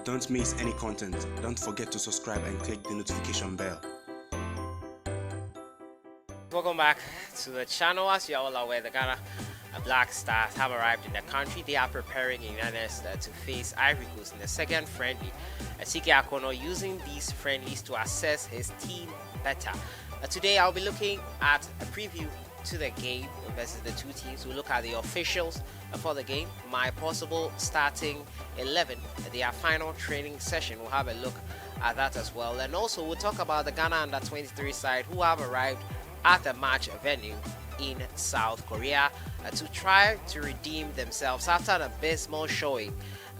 Don't miss any content. Don't forget to subscribe and click the notification bell. Welcome back to the channel. As you are all aware, the Ghana Black Stars have arrived in the country. They are preparing in earnest to face Ivory Coast in the second friendly. Sike Akono using these friendlies to assess his team better. Today I'll be looking at a preview to the game versus the two teams. We'll look at the officials for the game, my possible starting 11, their final training session. We'll have a look at that as well. And also we'll talk about the Ghana under-23 side who have arrived at the match venue in South Korea to try to redeem themselves after an abysmal showing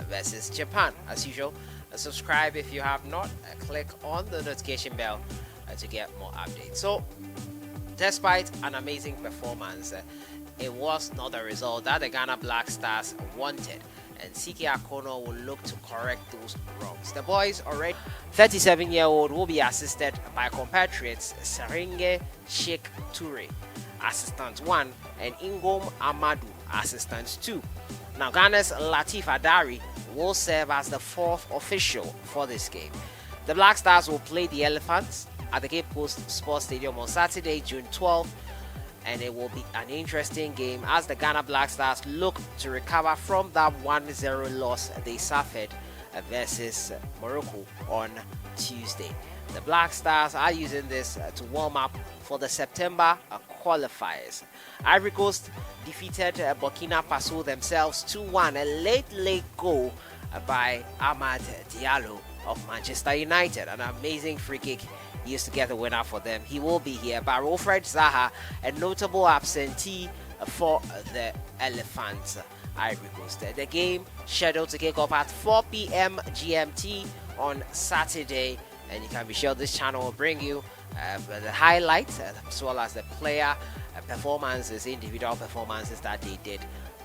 versus Japan. As usual, subscribe if you have not, click on the notification bell to get more updates. So despite an amazing performance, it was not the result that the Ghana Black Stars wanted, and Sike Akono will look to correct those wrongs. The boys already 37-year-old will be assisted by compatriots Seringe Sheikh Toure, assistant 1, and Ingom Amadou, assistant 2. Now Ghana's Latif Adari will serve as the 4th official for this game. The Black Stars will play the Elephants at the Cape Coast Sports Stadium on Saturday, June 12th, and it will be an interesting game as the Ghana Black Stars look to recover from that 1-0 loss they suffered versus Morocco on Tuesday. The Black Stars are using this to warm up for the September qualifiers. Ivory Coast defeated Burkina Faso themselves 2-1, a late goal by Amad Diallo of Manchester United. An amazing free kick used to get the winner for them. He will be here. But Wilfred Zaha, a notable absentee for the Elephants, Ivory Coast. The game scheduled to kick off at 4 p.m. GMT on Saturday, and you can be sure this channel will bring you the highlights as well as the player performances, individual performances that they did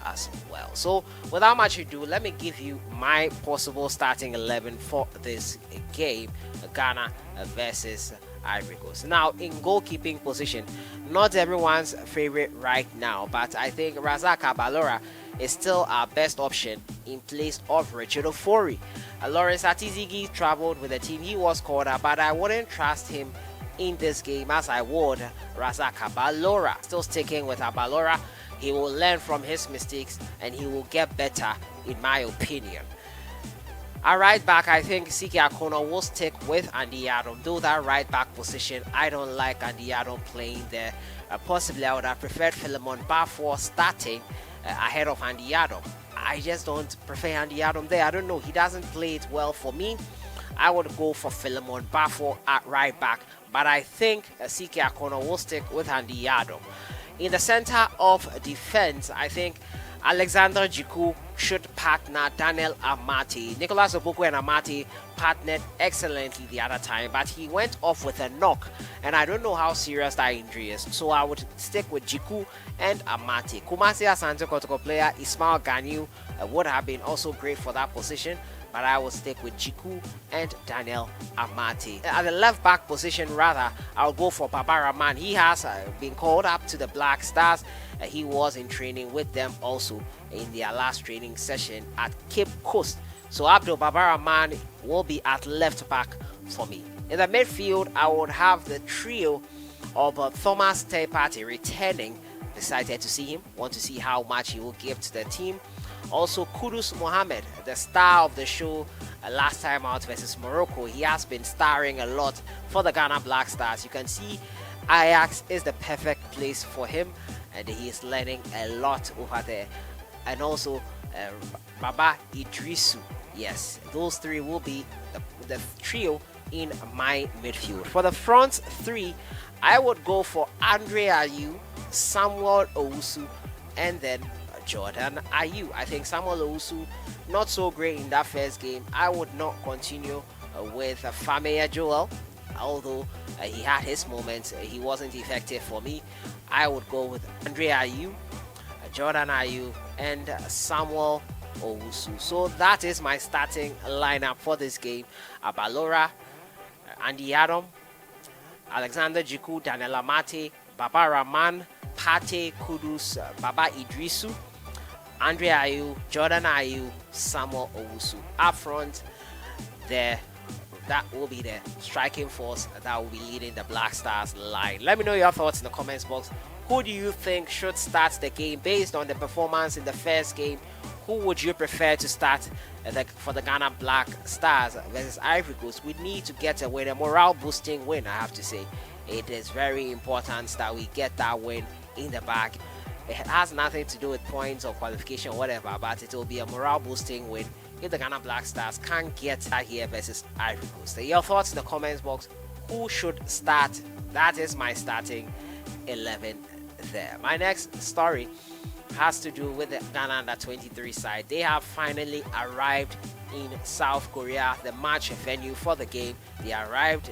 as well. So without much ado, let me give you my possible starting 11 for this game, Ghana versus Ivory Coast. Now, in goalkeeping position, not everyone's favorite right now, but I think Razak Abalora is still our best option in place of Richard Ofori. Lawrence Atizigi traveled with the team. He was called up, but I wouldn't trust him in this game as I would Razak Abalora. Still sticking with Abalora. He will learn from his mistakes and he will get better, in my opinion. At right back, I think Sike Akono will stick with Andy Adam. Though that right back position, I don't like Andy Adam playing there. Possibly I would have preferred Philemon Bafor starting ahead of Andy Adam. I just don't prefer Andy Adam there. I don't know, he doesn't play it well for me. I would go for Philemon Bafor at right back, but I think Sike Akono will stick with Andy Adam. In the center of defense, I think Alexander Jiku should partner Daniel Amati. Nicolas Oboko and Amati partnered excellently the other time, but he went off with a knock, and I don't know how serious that injury is. So I would stick with Jiku and Amati. Kumasi Asante Kotoko player Ismail Ganyu would have been also great for that position, but I will stick with Jiku and Daniel Amati. At the left back position, rather, I'll go for Baba Rahman. He has been called up to the Black Stars. He was in training with them also in their last training session at Cape Coast. So Abdul Baba Rahman will be at left back for me. In the midfield, I would have the trio of Thomas Partey returning. Excited to see him. Want to see how much he will give to the team. Also, Kudus Mohammed, the star of the show last time out versus Morocco. He has been starring a lot for the Ghana Black Stars. You can see Ajax is the perfect place for him, and he is learning a lot over there. And also Baba Idrisu. Yes, those three will be the trio in my midfield. For the front three, I would go for Andre Ayew, Samuel Owusu, and then Jordan Ayew. I think Samuel Owusu not so great in that first game. I would not continue with Fameya Joel, although he had his moments. He wasn't effective for me. I would go with Andre Ayew, Jordan Ayew, and Samuel Owusu. So that is my starting lineup for this game. Abalora, Andy Adam, Alexander Jiku, Daniel Amati, Baba Rahman, Partey, Kudus, Baba Idrisu, Andre Ayew, Jordan Ayew, Samuel Owusu. Up front, there. That will be the striking force that will be leading the Black Stars line. Let me know your thoughts in the comments box. Who do you think should start the game based on the performance in the first game? Who would you prefer to start for the Ghana Black Stars versus Ivory Coast? We need to get a win, a morale boosting win, I have to say. It is very important that we get that win in the bag. It has nothing to do with points or qualification or whatever, but it will be a morale boosting win if the Ghana Black Stars can't get that here versus Ivory Coast. Your thoughts in the comments box. Who should start? That is my starting 11 there. My next story has to do with the Ghana Under-23 side. They have finally arrived in South Korea, the match venue for the game. They arrived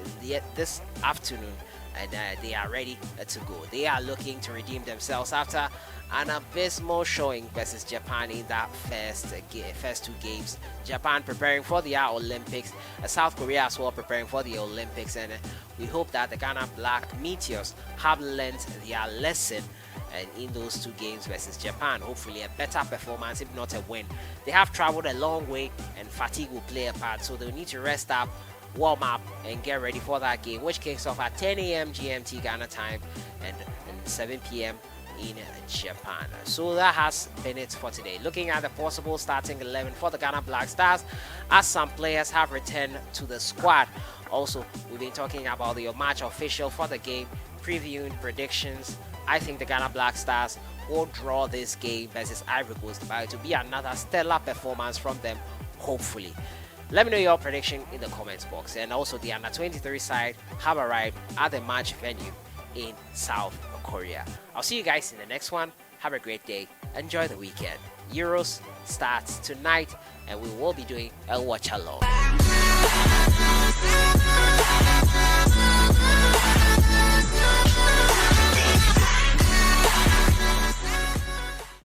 this afternoon, and they are ready to go. They are looking to redeem themselves after an abysmal showing versus Japan in that first two games. Japan preparing for the Olympics, South Korea as well preparing for the Olympics, and we hope that the Ghana Black Meteors have learned their lesson and in those two games versus Japan. Hopefully a better performance, if not a win. They have traveled a long way and fatigue will play a part, so they'll need to rest up, warm up, and get ready for that game, which kicks off at 10 a.m. GMT Ghana time and 7 p.m. in Japan. So that has been it for today. Looking at the possible starting 11 for the Ghana Black Stars, as some players have returned to the squad. Also, we've been talking about the match official for the game, previewing predictions. I think the Ghana Black Stars will draw this game versus Ivory Coast, but it will be another stellar performance from them, hopefully. Let me know your prediction in the comments box. And also, the Under-23 side have arrived at the match venue in South Korea. I'll see you guys in the next one. Have a great day. Enjoy the weekend. Euros starts tonight, and we will be doing a watch along.